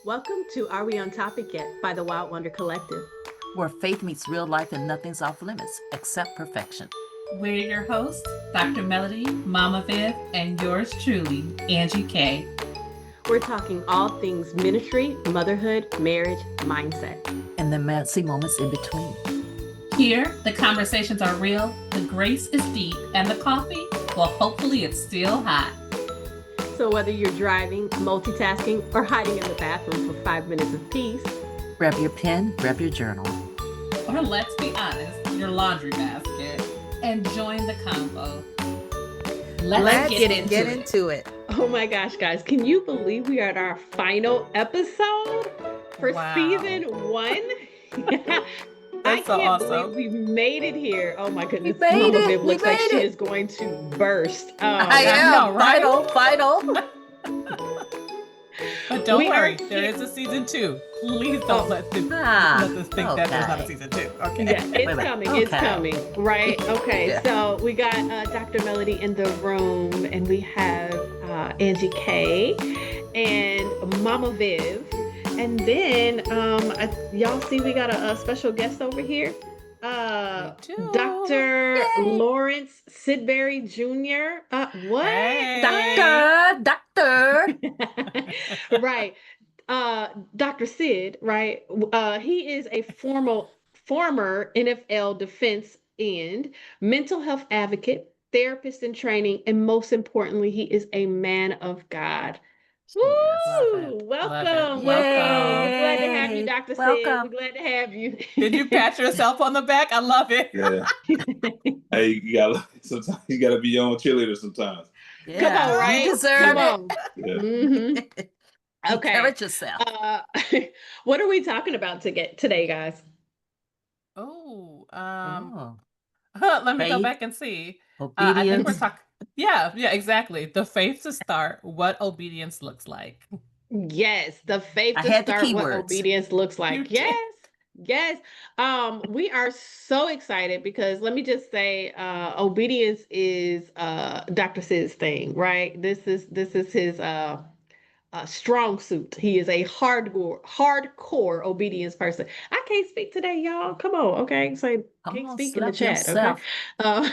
Welcome to Are We On Topic Yet by the Wild Wonder Collective. Where faith meets real life and nothing's off limits except perfection. We're your hosts, Dr. Melody, Mama Viv, and yours truly, Angie K. We're talking all things ministry, motherhood, marriage, mindset, and the messy moments in between. Here, the conversations are real, the grace is deep, and the coffee, well, hopefully it's still hot. So whether you're driving, multitasking, or hiding in the bathroom for 5 minutes of peace, grab your pen, grab your journal. Or let's be honest, your laundry basket, and join the convo. Let's get into it. Oh my gosh, guys, can you believe we are at our final episode for season 1? That's so awesome. Believe we made it here. Oh my goodness. Mama Viv looks like she is going to burst. I am. Right? Final. But don't worry, there is a season 2. Please don't let this think that there's not a season 2. Okay. Yeah, it's coming. Okay. It's coming. Right? Okay. Yeah. So we got Dr. Melody in the room, and we have Angie K and Mama Viv. And then y'all see we got a special guest over here. Dr. Lawrence Sidbury Jr. What? Hey. Doctor. Right. Dr. Sid, right? He is a former NFL defense end, mental health advocate, therapist in training, and most importantly, he is a man of God. Woo! Welcome. We're glad to have you, Dr. Sid. We're glad to have you. Did you pat yourself on the back? I love it. Yeah. Hey, you gotta be your own cheerleader sometimes. Yeah. Come on, right? You deserve it. Yeah. Mm-hmm. Okay. Encourage yourself. What are we talking about today, guys? Let me go back and see. Obedience. I think we're talking. Yeah, exactly. The faith to start what obedience looks like. Yes, the faith to start what obedience looks like. Yes. We are so excited because let me just say, obedience is Dr. Sid's thing, right? This is his strong suit. He is a hardcore obedience person. I can't speak today, y'all. Come on, okay? So can't speak in the chat, okay? All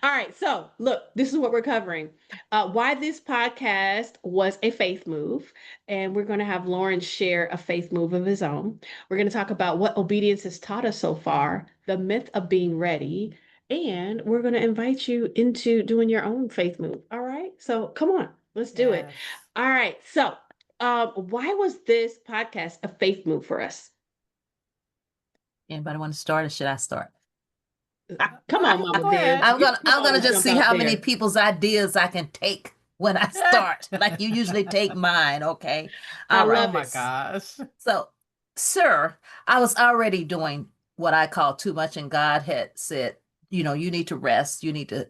right. So look, this is what we're covering. Why this podcast was a faith move, and we're going to have Lauren share a faith move of his own. We're going to talk about what obedience has taught us so far, the myth of being ready, and we're going to invite you into doing your own faith move. All right. So come on. Let's do it. All right. So, why was this podcast a faith move for us? Anybody want to start, or should I start? Come on, Mama Viv. I'm gonna just see how many people's ideas I can take when I start. Like you usually take mine. Okay. All right. Oh my gosh. So, sir, I was already doing what I call too much, and God had said, you need to rest. You need to,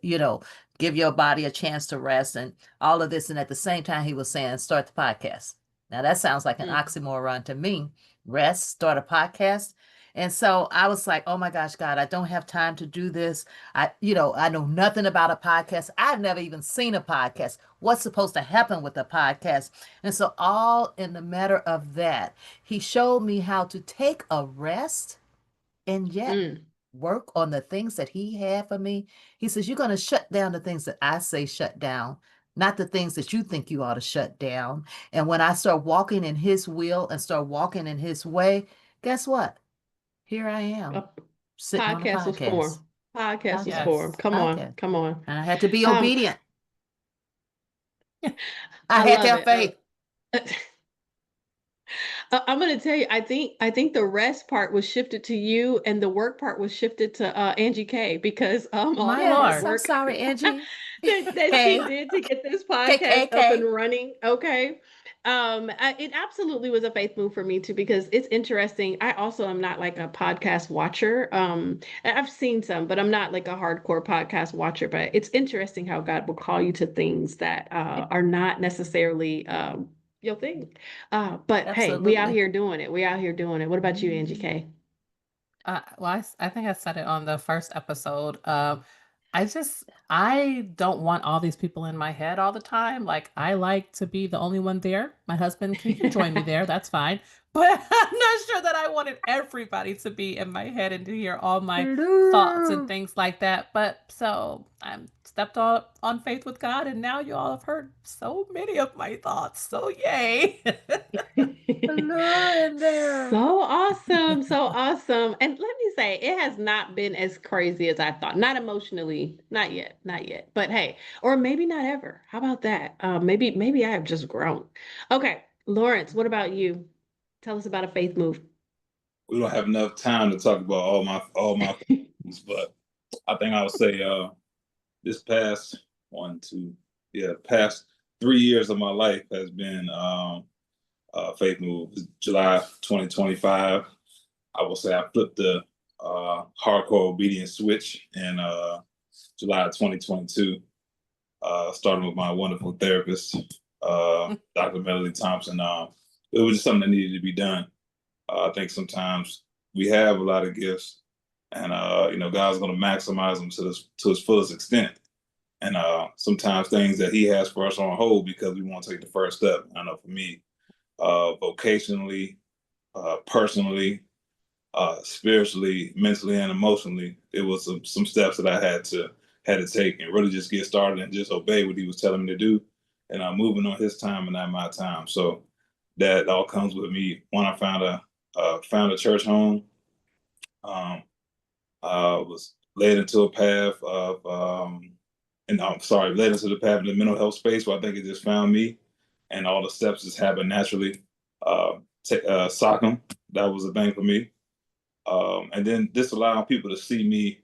give your body a chance to rest and all of this. And at the same time, he was saying, start the podcast. Now that sounds like an oxymoron to me. Rest, start a podcast. And so I was like, oh my gosh, God, I don't have time to do this. I know nothing about a podcast. I've never even seen a podcast. What's supposed to happen with a podcast? And so all in the matter of that, he showed me how to take a rest and yet work on the things that he had for me. He says, you're going to shut down the things that I say shut down, not the things that you think you ought to shut down. And when I start walking in his will and start walking in his way, guess what? Here I am. Podcast was formed. Podcast was formed. Come on. And I had to be obedient. I had to have faith. I'm going to tell you, I think the rest part was shifted to you, and the work part was shifted to Angie K, because my Lord, I'm sorry, Angie. that she did to get this podcast up and running. Okay. It absolutely was a faith move for me too, because it's interesting. I also am not like a podcast watcher. I've seen some, but I'm not like a hardcore podcast watcher. But it's interesting how God will call you to things that are not necessarily your thing. But absolutely. Hey, we out here doing it. What about you, Angie K? Well, I think I said it on the first episode. I don't want all these people in my head all the time. Like, I like to be the only one there. My husband, he can join me there. That's fine. But I'm not sure that I wanted everybody to be in my head and to hear all my thoughts and things like that. But so I'm stepped on faith with God, and now you all have heard so many of my thoughts. So yay. Allure in there. So awesome, so awesome. And let me say, it has not been as crazy as I thought. Not emotionally, not yet, not yet. But hey, or maybe not ever. How about that? Maybe I have just grown. Okay, Lawrence, what about you? Tell us about a faith move. We don't have enough time to talk about all my things, but I think I would say this past past 3 years of my life has been faith move. July 2025. I will say I flipped the hardcore obedience switch in July 2022, starting with my wonderful therapist, Dr. Melody Thompson. It was just something that needed to be done. I think sometimes we have a lot of gifts, and God's going to maximize them to his fullest extent. And sometimes things that He has for us are on hold because we want to take the first step. I know for me, vocationally, personally, spiritually, mentally, and emotionally, it was some steps that I had to take and really just get started and just obey what He was telling me to do, and I'm moving on His time and not my time. So that all comes with me. When I found a church home, um, was led into a path of and I'm sorry, led into the path of the mental health space where I think it just found me, and all the steps just happen naturally. Sockham, that was a thing for me. And then this allowing people to see me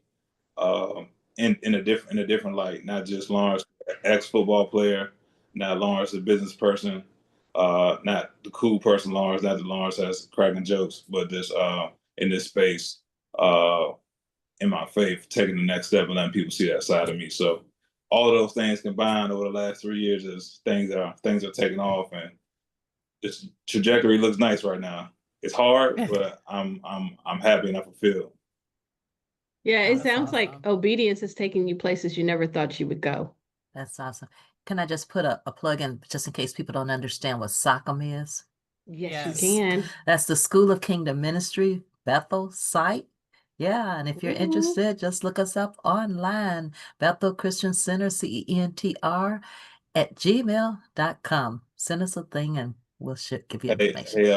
in a different light, not just Lawrence, ex football player, not Lawrence, a business person, not the cool person Lawrence, not that Lawrence has cracking jokes, but this in this space, uh, in my faith, taking the next step and letting people see that side of me. So all of those things combined over the last 3 years is things are taking off, and this trajectory looks nice right now. It's hard, but I'm happy and I'm fulfilled. Yeah, Oh, it that's sounds like awesome. obedience is taking you places you never thought you would go. That's awesome. Can I just put a plug in just in case people don't understand what SOCM is? Yes, you Yes. can. That's the School of Kingdom Ministry Bethel site. Yeah, and if you're Ooh. interested, just look us up online, Bethel Christian Center, CENTR at gmail.com. Send us a thing and we'll give you information. Hey,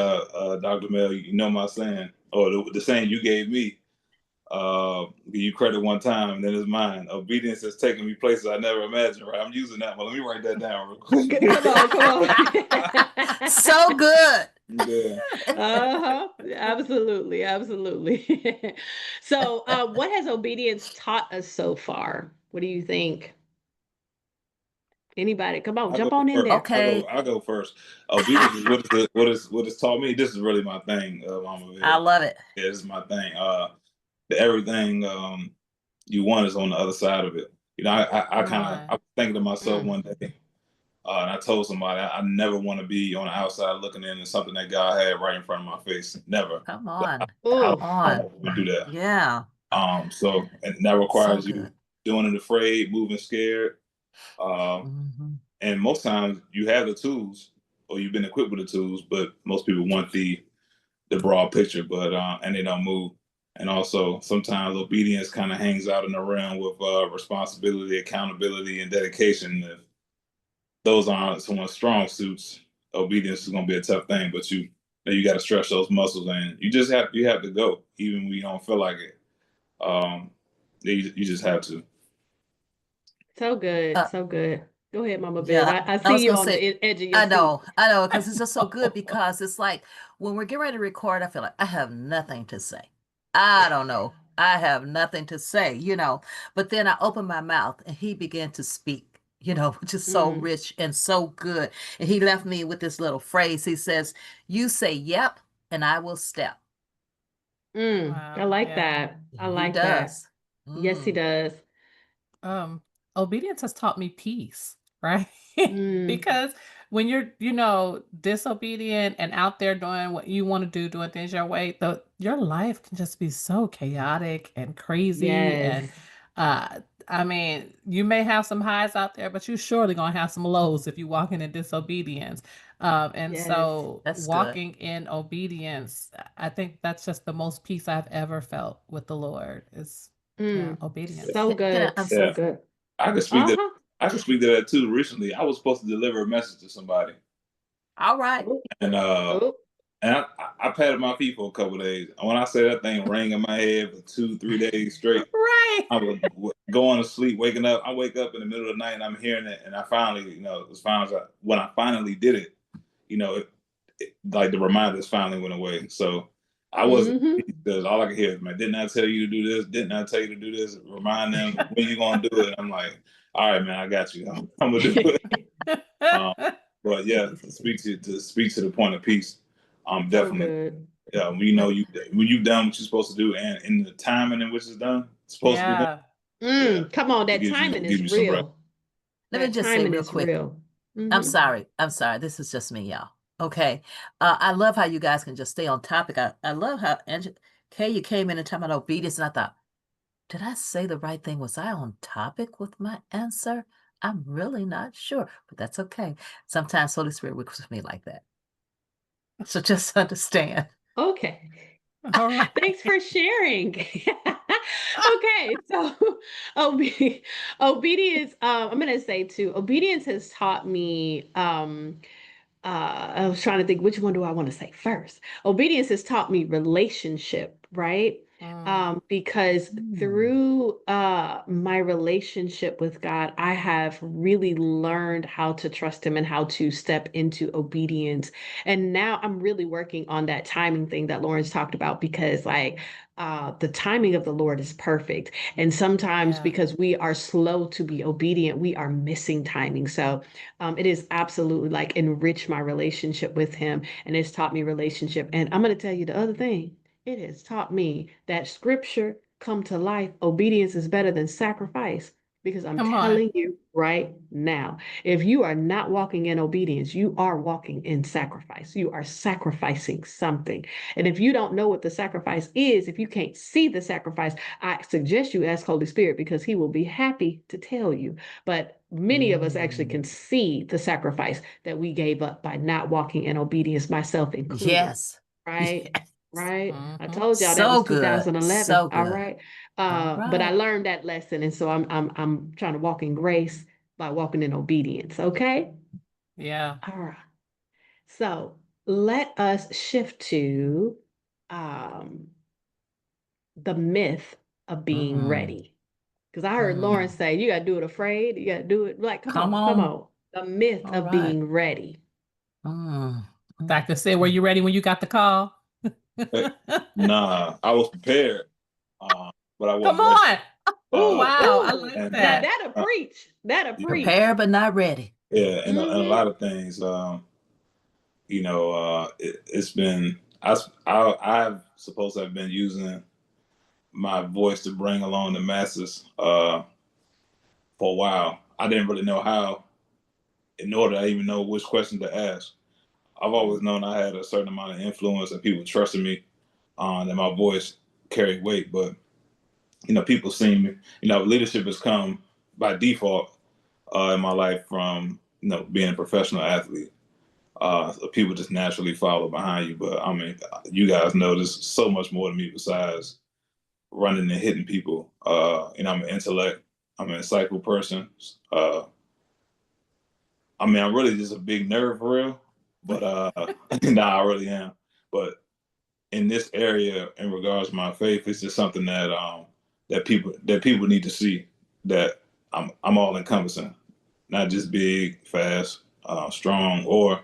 Dr. Mel, you know my saying, or the saying you gave me. Give you credit one time, and then it's mine. Obedience has taken me places I never imagined. Right, I'm using that. Well, let me write that down real quick. Come on, come on. So good. Yeah. Uh-huh. Absolutely, absolutely. So, what has obedience taught us so far? What do you think? Anybody? Come on, I'll go jump on in first. there. Okay, I'll go first. Obedience is what it's taught me. This is really my thing, Mama I Ville. love it. Yeah, this is my thing. Everything you want is on the other side of it. Come I on. was thinking to myself Mm, one day, and I told somebody I never want to be on the outside looking in at something that God had right in front of my face. Never. Come But on. I Come oof. on. would do that. Yeah, And that so requires you good. doing it afraid, moving scared. Um, Hmm. and most times you have the tools or you've been equipped with the tools, but most people want the broad picture, but and they don't move. And also sometimes obedience kind of hangs out in the realm with responsibility, accountability, and dedication. If those aren't someone's strong suits, obedience is going to be a tough thing. But you got to stretch those muscles, and you have to go even when you don't feel like it. Um, you just have to. So good, Uh, so good. Go ahead, Mama Bev. yeah, I I see was you gonna on the say, edge of your seat. I know, because it's just so good because it's like when we're getting ready to record, I feel like I have nothing to say. I don't know. I have nothing to say, But then I open my mouth and he began to speak, which is so Mm, rich and so good. And he left me with this little phrase. He says, "You say yep, and I will step." I Wow. like Yeah. that. I He like that. does. Yes, he Mm, does. um Obedience has taught me peace, right? Mm, Because when you're disobedient and out there doing what you want to do, doing things your way, your life can just be so chaotic and crazy, yes. and uh I mean, you may have some highs out there, but you surely gonna have some lows if you walking in disobedience. And Yes. so That's good. walking in obedience, I think that's just the most peace I've ever felt with the Lord is Mm. obedience. So Can I, good. I'm So Yeah, good. I can speak that. Uh-huh. I can speak to that too. Recently, I was supposed to deliver a message to somebody, all right. Oh, and oh. I patted my feet for a couple of days. And when I say that thing rang in my head for 2, 3 days straight, Right. I was going to sleep, waking up. I wake up in the middle of the night and I'm hearing it, and I finally, it was finally when I finally did it. Like the reminders finally went away. So I wasn't, Mm-hmm. because all I could hear is, man, didn't I tell you to do this? Didn't I tell you to do this? Remind them when you gonna do it. And I'm like, all right, man, I got you. I'm gonna do it. Um, but yeah, to speak to the point of peace, So definitely. good. Yeah, when you've done what you're supposed to do, and in the timing in which it's supposed to be done. Yeah. Yeah, Come on, it that gives you timing gives is you some rest. real. Let me That just say timing real is quick. real. I'm Mm-hmm. sorry. I'm sorry. This is just me, y'all. Okay. I love how you guys can just stay on topic. I love how Kay, you came in and talking about obedience, and I thought, did I say the right thing? Was I on topic with my answer? I'm really not sure, but that's okay. Sometimes Holy Spirit works with me like that. So just understand. Okay. All right. Thanks for sharing. Okay, so obedience, I'm gonna say too, obedience has taught me I was trying to think which one do I want to say first. Obedience has taught me relationship, right? Mm, Because Mm. through my relationship with God, I have really learned how to trust Him and how to step into obedience. And now I'm really working on that timing thing that Lawrence talked about because, like, the timing of the Lord is perfect. And sometimes yeah. because we are slow to be obedient, we are missing timing. So, it is absolutely like enriched my relationship with him and it's taught me relationship. And I'm going to tell you the other thing. It has taught me that scripture come to life. Obedience is better than sacrifice because I'm Come on. telling you right now, if you are not walking in obedience, you are walking in sacrifice. You are sacrificing something. And if you don't know what the sacrifice is, if you can't see the sacrifice, I suggest you ask Holy Spirit because he will be happy to tell you. But many of us actually Mm. can see the sacrifice that we gave up by not walking in obedience, myself included. Yes. Right? Yes. Right? I Hmm. told y'all that was So good. 2011. So All good. right. All But I right. learned that lesson, and so I'm trying to walk in grace by walking in obedience. Okay. Yeah. All right. So let us shift to um, the myth of being Mm. ready. Because I heard Lauren Mm. say, you got to do it afraid. You got to do it like, come Come on, come on. on. The myth All of right. being ready. Mm. Mm. Dr. said, were you ready when you got the call? Eh, Nah, I was prepared, but I Come wasn't ready. on. Oh, Uh, wow. I Oh, like and now that. that'll preach. That'll yeah, preach. Prepared but not ready. yeah, and a Mm-hmm. lot of things. It's been I've supposed to have been using my voice to bring along the masses for a while. I didn't really know how, nor did I even know which question to ask. I've always known I had a certain amount of influence and people trusted me, and my voice carried weight. But people see me. Leadership has come by default in my life from being a professional athlete. So people just naturally follow behind you. But I mean, you guys know there's so much more to me besides running and hitting people. I'm an intellect. I'm an insightful person. Uh, I mean, I'm really just a big nerd for real. But nah, I really am. But in this area, in regards to my faith, it's just something that people need to see that I'm all encompassing, not just big, fast, strong, or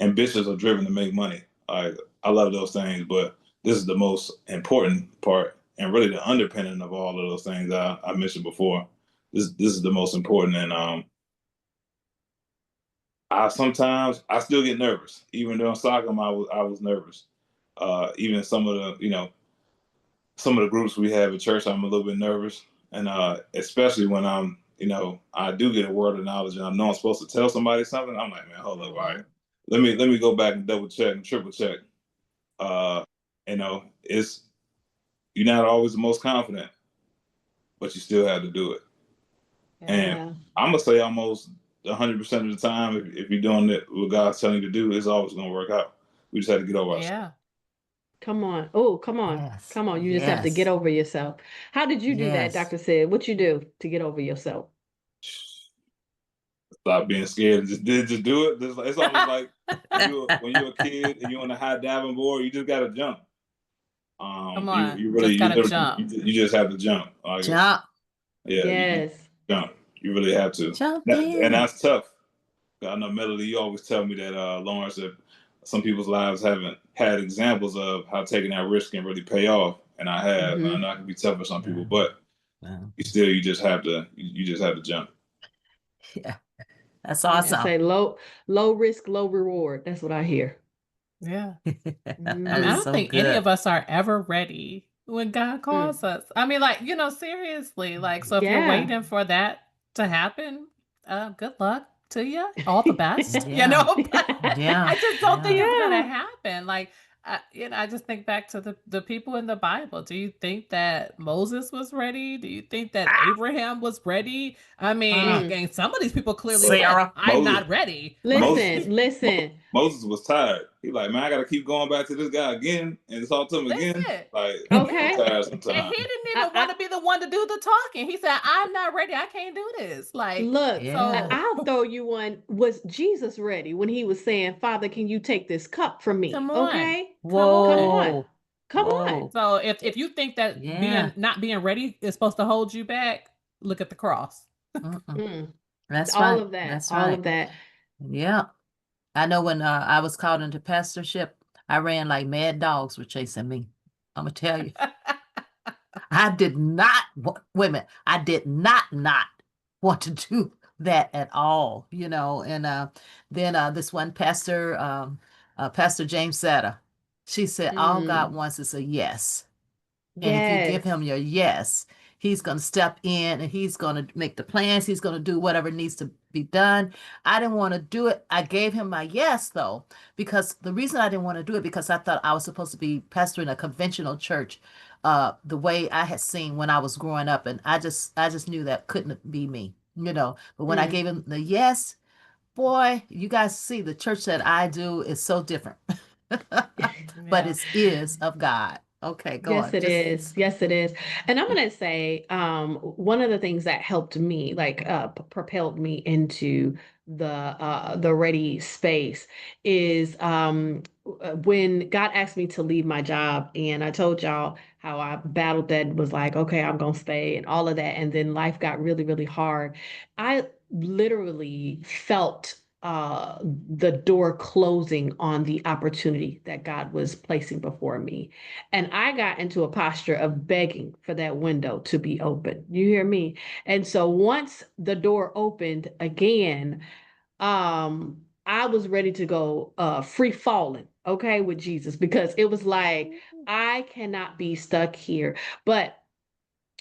ambitious or driven to make money. I love those things, but this is the most important part, and really the underpinning of all of those things I mentioned before. This is the most important, and I still get nervous, even though in Stockholm I was nervous. Even some of the groups we have at church, I'm a little bit nervous, and especially when I do get a word of knowledge, and I know I'm supposed to tell somebody something. I'm like, man, hold up, all right, Mhm. let me go back and double check and triple check. It's you're not always the most confident, but you still have to do it. And Yeah. I'm gonna say almost 100% of the time, if you're doing it, what God's telling you to do, it's always gonna work out. We just have to get over ourselves. Yeah. Come on. Oh, come on. Yes. Come on. You just have to get Yes. over yourself. How did you do that, Yes. Dr. Sid? What you do to get over yourself? Stop being scared and just do it. It's almost like when you're a kid and you're on a high diving board, you just gotta jump. Come You on. you really Just you gotta literally jump. you just have to jump. Like Jump. yeah, you Yes. jump. You really have to. Jump And in. that's tough. I know Melody, you always tell me that Lawrence, that some people's lives haven't had examples of how taking that risk can really pay off, and I have. And I Mm-hmm. know it can be tough for some people, Yeah. but Yeah. you just have to jump. Yeah. That's I awesome. say low risk, low reward. That's what I hear. Yeah. That I mean, I is Mhm. don't so think any good. of us are ever ready when God Mm. calls us. I mean, like, seriously, like, so if you're Yeah. waiting for that to happen, good luck to you. All the best, Yeah. but Yeah. I just don't think Yeah. it's gonna Yeah. happen. Like, I just think back to the people in the Bible. Do you think that Moses was ready? Do you think that Ah, Abraham was ready? I mean, mm. Mm. and some of these people clearly said, Sarah. "I'm Moses, not ready." Moses, Listen, listen. Moses was tired. He like, man, I gotta keep going back to this guy again and talk to him again. Listen. Like, I'm Okay. tired And he sometimes. didn't I, even I want to be the one to do the talking. He said, "I'm not ready. I can't do this." Like, look. Yeah. so I'll throw you one. Was Jesus ready when he was saying, "Father, can you take this cup from me?" come on. Okay. Come Come on. on. Whoa. Come on. Whoa. So if you think that Yeah. not being ready is supposed to hold you back, look at the cross. Mm-mm. Mm. That's All right. of that. That's All right. of that. Yeah. I know when I was called into pastorship, I ran like mad dogs were chasing me. I'm gonna tell you. I did not wait a minute. I did not want to do that at all, And then this one pastor, Pastor James Setta, she said, all God Mm. wants is a yes. And if you give Yes. him your yes, he's going to step in and he's going to make the plans. He's going to do whatever needs to be done. I didn't want to do it. I gave him my yes, though, because the reason I didn't want to do it because I thought I was supposed to be pastoring a conventional church, the way I had seen when I was growing up, and I just knew that couldn't be me. But when I Mm. gave him the yes, boy, you guys see the church that I do is so different, but Yeah. it is of God. Okay, go Yes, on. it Just is. Yes, it is. And I'm gonna say, one of the things that helped me, like, propelled me into the ready space is when God asked me to leave my job, and I told y'all how I battled that, was like, okay, I'm gonna stay and all of that, and then life got really, really hard. I literally felt the door closing on the opportunity that God was placing before me. And I got into a posture of begging for that window to be open. You hear me? And so once the door opened again, I was ready to go free falling, okay, with Jesus, because it was like, I cannot be stuck here. But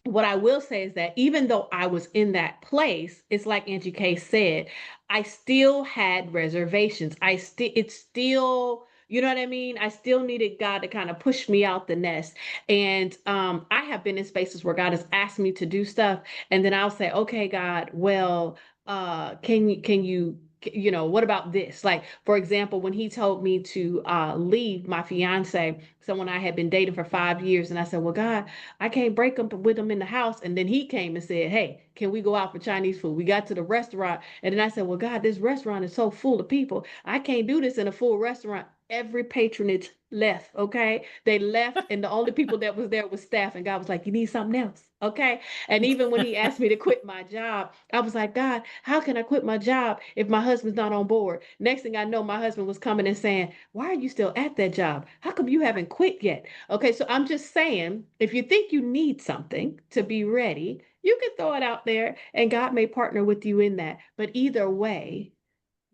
what I will say is that even though I was in that place, it's like Angie K said, I still had reservations. It's still, you know what I mean? I still needed God to kind of push me out the nest. And I have been in spaces where God has asked me to do stuff, and then I'll say, okay, God, well, can you what about this? Like, for example, when he told me to leave my fiance, someone I had been dating for 5 years, and I said, well, God, I can't break up with him in the house. And then he came and said, hey, can we go out for Chinese food? We got to the restaurant. And then I said, well, God, this restaurant is so full of people. I can't do this in a full restaurant. Every patronage left. Okay. They left. And the only people that was there was staff. And God was like, you need something else. Okay. And even when he asked me to quit my job, I was like, God, how can I quit my job if my husband's not on board? Next thing I know, my husband was coming and saying, why are you still at that job? How come you haven't quit yet? Okay, so I'm just saying, if you think you need something to be ready, you can throw it out there and God may partner with you in that. But either way,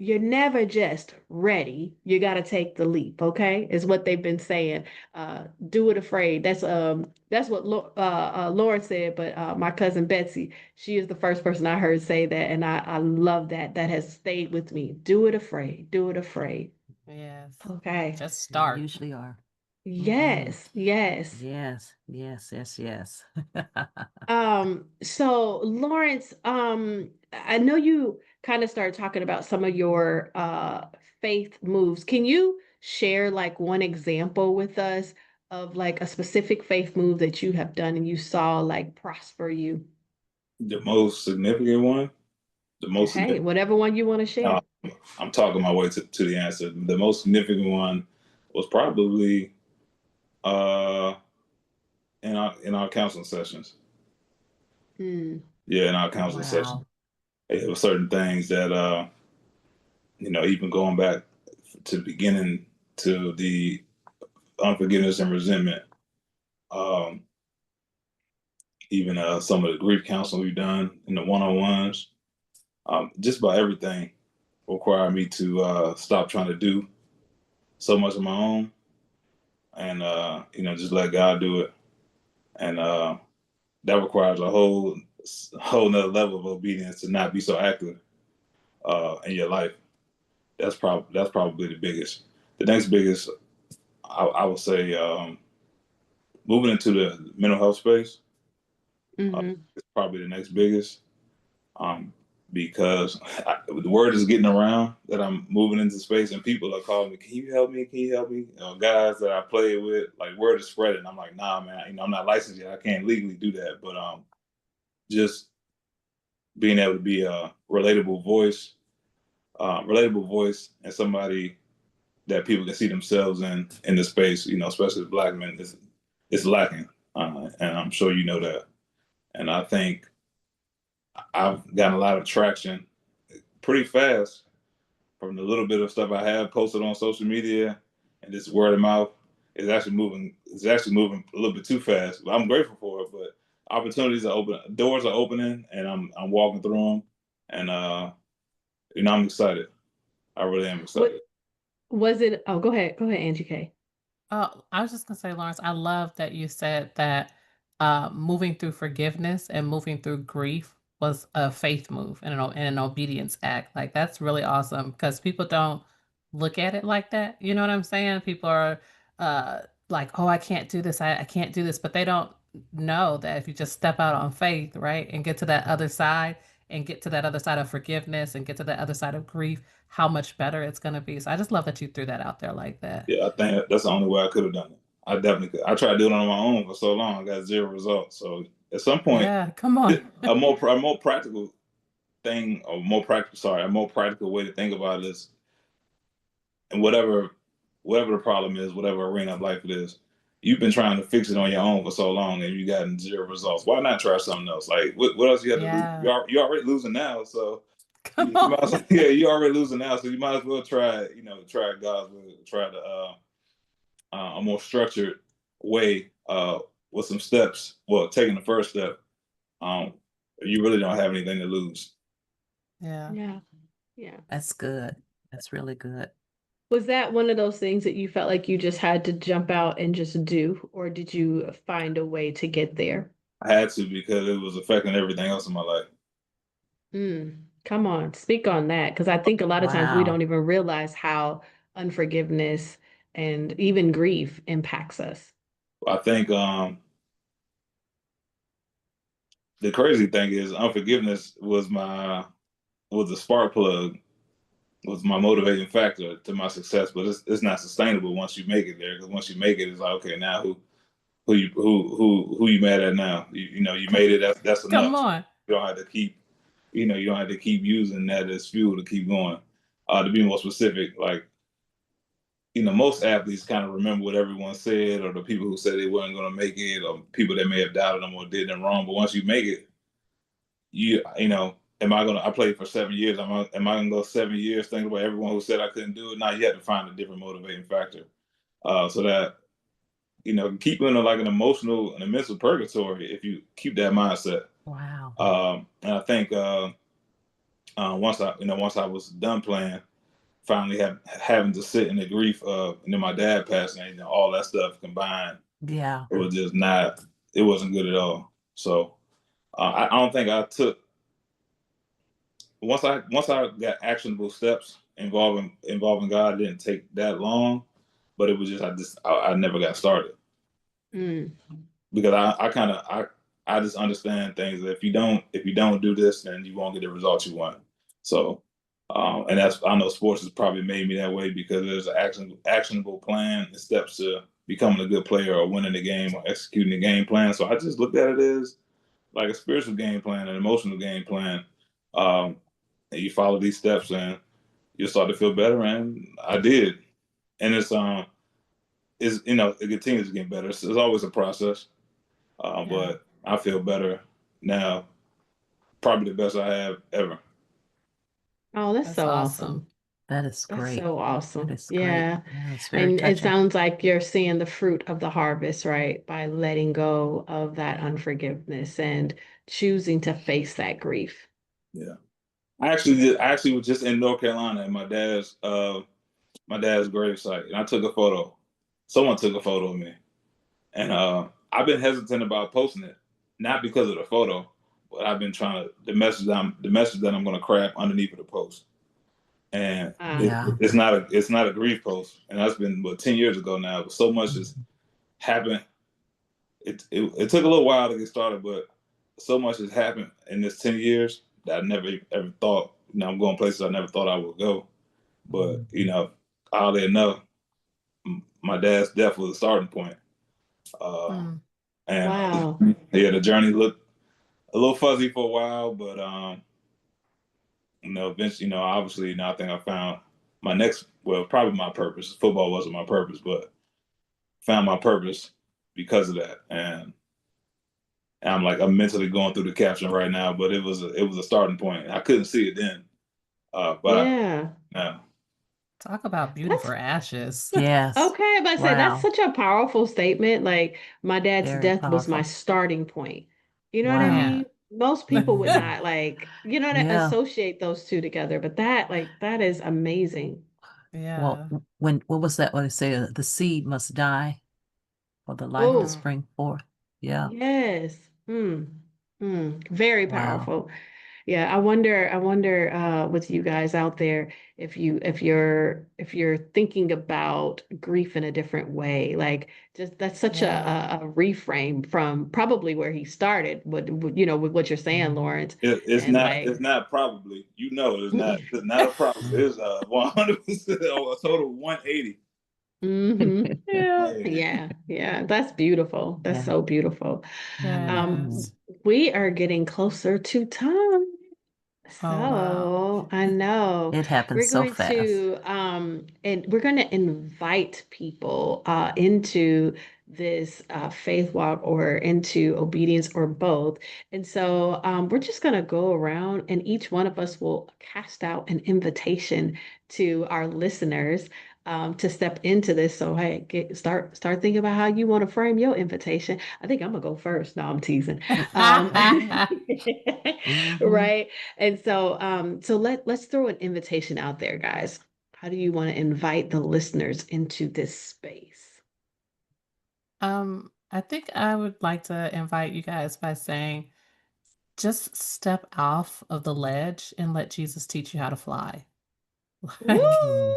you're never just ready. You got to take the leap, okay? Is what they've been saying. Do it afraid. That's what Lauren said, but my cousin Betsy, she is the first person I heard say that, and I love that. That has stayed with me. Do it afraid. Do it afraid. Yes. Okay. Just they start. usually are. Yes, yes. Yes, yes, yes, yes. So Lawrence, I know you kind of started talking about some of your faith moves. Can you share like one example with us of like a specific faith move that you have done and you saw like prosper you? The most significant one, the most Hey, significant, whatever one you want to uh, share. I'm talking my way to the answer. The most significant one was probably uh, in our counseling sessions. Mm, Yeah, in our counseling sessions. Wow. There were certain things that, even going back to the beginning to the unforgiveness and resentment, um, even some of the grief counseling we've done in the one-on-ones, just about everything required me to stop trying to do so much of my own and, just let God do it. And that requires a whole nother level of obedience to not be so active in your life. That's probably the biggest. The next biggest, I would say, moving into the mental health space hmm is probably the next biggest. Um, because the word is getting around that I'm moving into space, and people are calling me, "Can you help me? Can you help me?" Guys that I play with, like word is spreading. I'm like, "Nah, man. I'm not licensed yet. I can't legally do that." But just being able to be a relatable voice, and somebody that people can see themselves in the space, especially as Black men, is lacking, and I'm sure you know that. And I think I've gotten a lot of traction pretty fast from the little bit of stuff I have posted on social media, and this word of mouth is actually moving. It's actually moving a little bit too fast. I'm grateful for it, but opportunities are open, doors are opening, and I'm walking through them, and I'm excited. I really am What excited. was it? Oh, go ahead, Angie K. I was just gonna say, Lawrence, I love that you said that moving through forgiveness and moving through grief was a faith move and an obedience act. Like that's really awesome because people don't look at it like that. You know what I'm saying? People are uh, like, "Oh, I can't do this. I can't do this," but they don't know that if you just step out on faith, right, and get to that other side and get to that other side of forgiveness and get to that other side of grief, how much better it's gonna be. So I just love that you threw that out there like that. Yeah, I think that's the only way I could have done it. I definitely could. I tried doing it on my own for so long. I got zero results. So at some point, Yeah, come on. a more practical thing, or a more practical way to think about it is, and whatever the problem is, whatever arena of life it is, you've been trying to fix it on your own for so long, and you gotten zero results. Why not try something else? Like what else you have to lose? Yeah, You're already losing now, so come you might on. as well, yeah, you're already losing now, so you might as well try, try God's way, try a more structured way with some steps. Well, taking the first step, um, you really don't have anything to lose. Yeah. Yeah, yeah. That's good. That's really good. Was that one of those things that you felt like you just had to jump out and just do, or did you find a way to get there? I had to because it was affecting everything else in my life. Come on, speak on that, because I think a lot of times we Wow. don't even realize how unforgiveness and even grief impacts us. I think the crazy thing is unforgiveness was the spark plug, was my motivating factor to my success, but it's not sustainable once you make it there. Because once you make it, it's like, okay, now who you mad at now? You made it. That's Come enough. on. You don't have to keep you don't have to keep using that as fuel to keep going. To be more specific, like, most athletes kind of remember what everyone said, or the people who said they weren't going to make it, or people that may have doubted them or did them wrong. But once you make it, am I gonna? I played for 7 years. Am I gonna go 7 years thinking about everyone who said I couldn't do it? Not yet. To find a different motivating factor, so that keep in like an emotional and a mental purgatory if you keep that mindset. Wow. And I think once I was done playing, finally having to sit in the grief of my dad passing, all that stuff combined, Yeah. it was just not. It wasn't good at all. So I don't think I took once I got actionable steps involving God. It didn't take that long, but it was just I never got started Mm. because I just understand things that if you don't do this, then you won't get the results you want. So, and that's I know sports has probably made me that way because there's an actionable plan and steps to becoming a good player or winning the game or executing the game plan. So I just looked at it as like a spiritual game plan, an emotional game plan. And you follow these steps and you'll start to feel better. And I did. And it continues to get better. It's always a process. Yeah. But I feel better now, probably the best I have ever. Oh, that's That's so awesome. awesome. That is That's great. so awesome. That is great. Yeah. Yeah, it's very And it touching. sounds like you're seeing the fruit of the harvest, right? By letting go of that unforgiveness and choosing to face that grief. Yeah. I actually was just in North Carolina at my dad's gravesite, and I took a photo. Someone took a photo of me, and I've been hesitant about posting it, not because of the photo, but I've been trying to the message that I'm going to craft underneath of the post, and Yeah. it's not a grief post, and that's been 10 years ago now. But so much has happened. It took a little while to get started, but so much has happened in this 10 years that I never ever thought. I'm going places I never thought I would go. But oddly enough, my dad's death was a starting point. Mm. And Wow. yeah, the journey looked a little fuzzy for a while, but eventually, obviously, I think I found my probably my purpose. Football wasn't my purpose, but found my purpose because of that. And I'm mentally going through the caption right now, but it was a starting point. I couldn't see it then, but Yeah. now. Talk about beauty That's for ashes. Yes. okay. I'm about to say that's Wow. such a powerful statement. Like my dad's Very death was my powerful. starting point. You know what I Wow. Man. mean? Most people would not like, Yeah. associate those two together, but that is amazing. Well, Yeah. what was that? What they say? The seed must die for the life to Oh, spring forth. Yeah. yes. Very Wow. powerful. Yeah, I wonder with you guys out there if you're thinking about grief in a different way. Like just that's such Yeah. a reframe from probably where he started, with what you're saying, Lawrence. It's And not. like It's not probably. It's not. It's not a problem. It's 100% or a total 180. Yeah, Yeah. yeah. That's beautiful. That's Yeah. so beautiful. Um, Yes. we are getting closer to time. Oh, wow. So I know It happens we're so going fast. to and we're going to invite people into this faith walk or into obedience or both. And so we're just going to go around and each one of us will cast out an invitation to our listeners to step into this. So hey, start thinking about how you want to frame your invitation. I think I'm gonna go first. No, I'm teasing. Um, Mhm. right. And so let's throw an invitation out there, guys. How do you want to invite the listeners into this space? I think I would like to invite you guys by saying, just step off of the ledge and let Jesus teach you how to fly. Woo! Like, Mhm.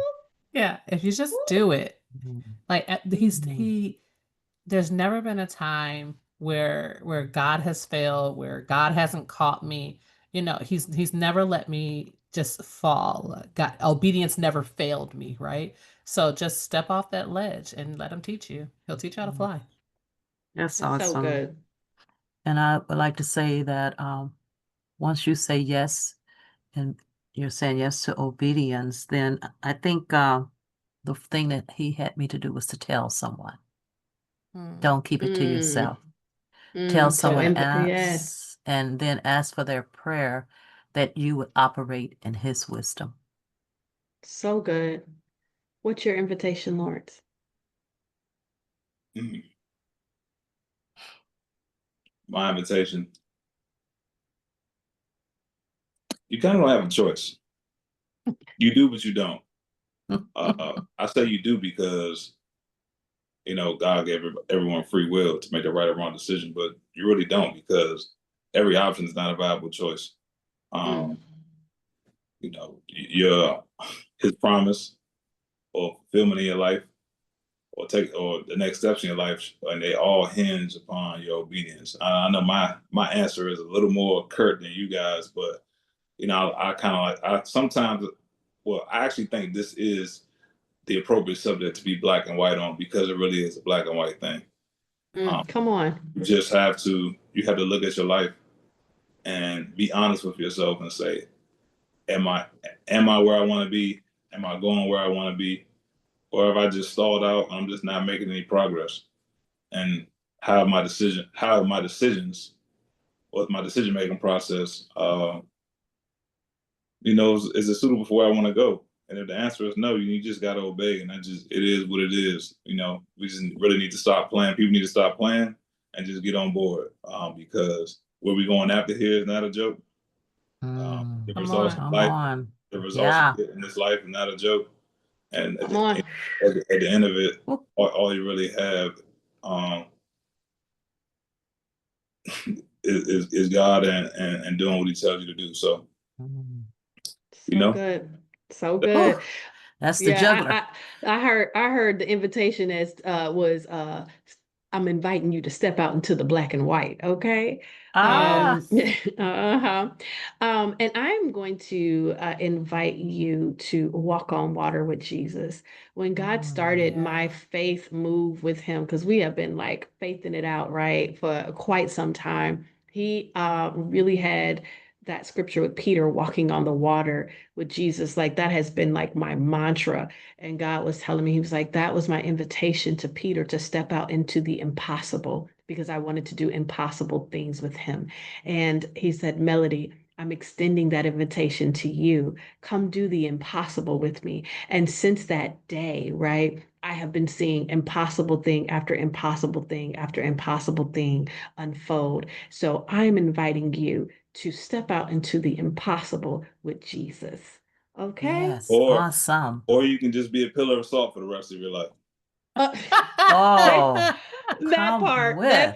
yeah, if you just Woo! do it, Mhm. like there's never been a time where God has failed, where God hasn't caught me. He's never let me just fall. God, obedience never failed me, right? So just step off that ledge and let him teach you. He'll teach you how to fly. That's That's so awesome. good. And I would like to say that once you say yes and you're saying yes to obedience, then I think the thing that he had me to do was to tell someone. Mm. Don't keep it to Mm, yourself. Tell so someone yes, else and then ask for their prayer that you would operate in his wisdom. so good. What's your invitation, Lawrence? Mhm. My invitation. You kind of don't have a choice. You do, but you don't. I say you do because God gave everyone free will to make the right or wrong decision, but you really don't because every option is not a viable choice. Mm, Um, your His promise or fulfillment in your life or take or the next steps in your life, and they all hinge upon your obedience. I know my answer is a little more curt than you guys, but I kind of like I sometimes. Well, I actually think this is the appropriate subject to be black and white on because it really is a black and white thing. Come on. You have to look at your life and be honest with yourself and say, am I where I want to be? Am I going where I want to be? Or have I just stalled out and I'm just not making any progress? And how have my decisions or my decision making process is it suitable for where I want to go? And if the answer is no, you just got to obey. And it is what it is. We just really need to stop playing. People need to stop playing and just get on board because where we going after here is not a joke. The Come results on. of life, on. the results Yeah. in this life is not a joke. And at Come on. the end of it, all you really have is God and doing what He tells you to do. So, Good. So good. That's the juggler. I heard the invitation as was I'm inviting you to step out into the black and white, okay? Ah. Uh-huh. And I'm going to invite you to walk on water with Jesus. When God started my faith move with Him, because we have been like faithing it out, right, for quite some time, He really had that scripture with Peter walking on the water with Jesus. Like that has been like my mantra. And God was telling me, He was like, that was my invitation to Peter to step out into the impossible because I wanted to do impossible things with him. And He said, Melody, I'm extending that invitation to you. Come do the impossible with me. And since that day, right, I have been seeing impossible thing after impossible thing after impossible thing unfold. So I'm inviting you to step out into the impossible with Jesus. Okay? Yes. Or Awesome. you can just be a pillar of salt for the rest of your life. Oh, that part. Yeah.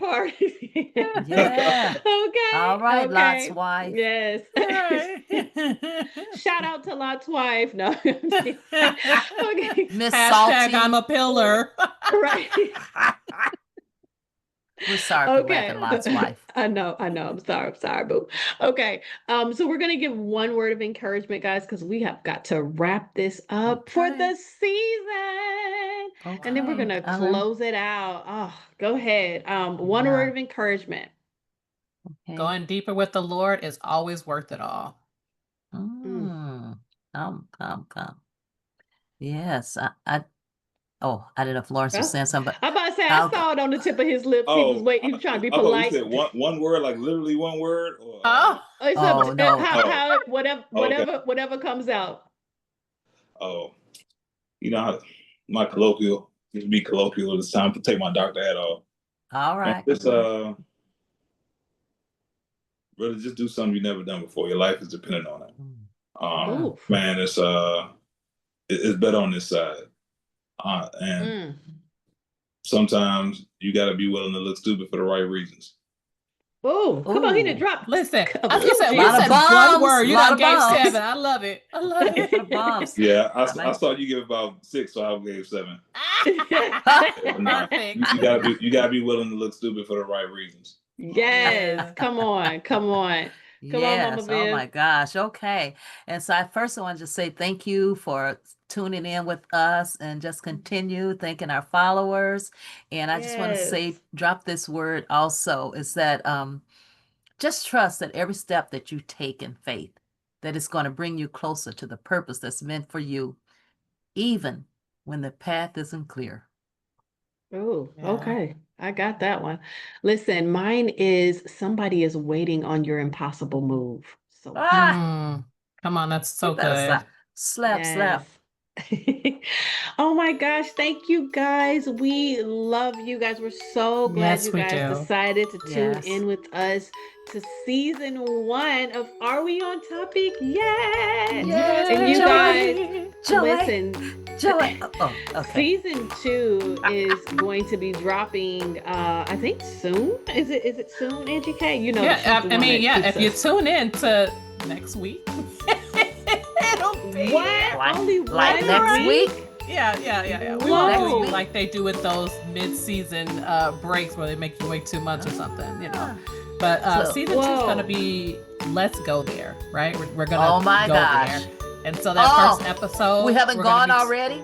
Okay. All right, Lot's Okay. wife. Yes. Shout out to Lot's wife. No. Okay. Miss Hashtag Salty. I'm a pillar. Right. We're sorry for wrecking Lot's wife. I know. I'm sorry, boo. Okay. So we're gonna give one word of encouragement, guys, because we have got to wrap this up for Okay. the season. Okay. And then we're gonna close it out. Oh, go ahead. One Yeah. word of encouragement. Okay. Going deeper with the Lord is always worth it all. Come. Yes. I didn't know if Lawrence was saying something, but I'm about to say I saw it on the tip of his lips. He was waiting. He was trying to be polite. You said one word, like literally one word. Or, It's Oh, no. how Okay. whatever comes out. Oh, my colloquial. Just be colloquial. It's time to take my doctor hat off. All right. And just really just do something you've never done before. Your life is dependent on it. Man, it's better on this side. And sometimes you got to be willing to look stupid for the right reasons. Oh, come on, he didn't drop. Listen, on. you said one word. You done gave 7. I love it. I love it. Bombs. Yeah, I saw you give about 6, so I gave 7. Perfect. You gotta be willing to look stupid for the right reasons. Yes, come on. Come on, Mama Viv. Oh my gosh. Okay. And so I want to just say thank you for tuning in with us and just continue thanking our followers. And I just want to say, drop this word also is that just trust that every step that you take in faith, that it's going to bring you closer to the purpose that's meant for you, even when the path isn't clear. Oh, okay. I got that one. Listen, mine is somebody is waiting on your impossible move. So come on, that's so good. Slap. Oh my gosh, thank you guys. We love you guys. We're so glad you guys decided to tune in with us to season 1 of Are We on Topic Yet? And you guys, listen. Joey. Oh, okay. Season 2 is going to be dropping I think soon. Is it soon, Angie K? You know, if you tune in to next week. It'll be only like next week. Yeah. We Whoa. won't do like they do with those mid-season breaks where they make you wait 2 months or something, you know. But So- season 2 is Whoa. gonna be let's go there, right? We're gonna Oh my go gosh. there. And so that Oh, first episode, we haven't we're gonna gone be- already?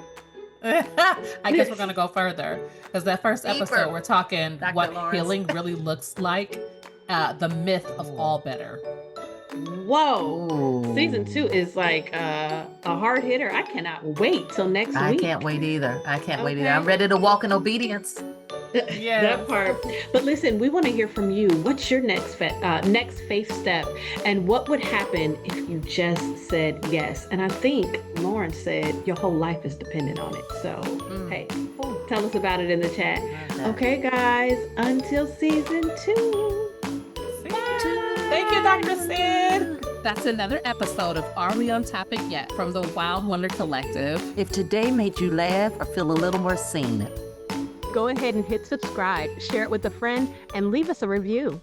I guess we're gonna go further because that first Deeper. episode we're talking Dr. what Lawrence. healing really looks like, the myth of all better. Whoa. Ooh. Season 2 is like a hard hitter. I cannot wait till next I week. can't wait either. I can't wait either. Okay. I'm ready to walk in obedience. Yes. That part. But listen, we want to hear from you. What's your next faith step, and what would happen if you just said yes? And I think Lauren said your whole life is dependent on it. So hey, tell us about it in the chat. Okay, guys. Until season 2. Thank you, Dr. Sid. That's another episode of Are We on Topic Yet from the Wild Wonder Collective. If today made you laugh or feel a little more seen, Go ahead and hit subscribe, share it with a friend, and leave us a review.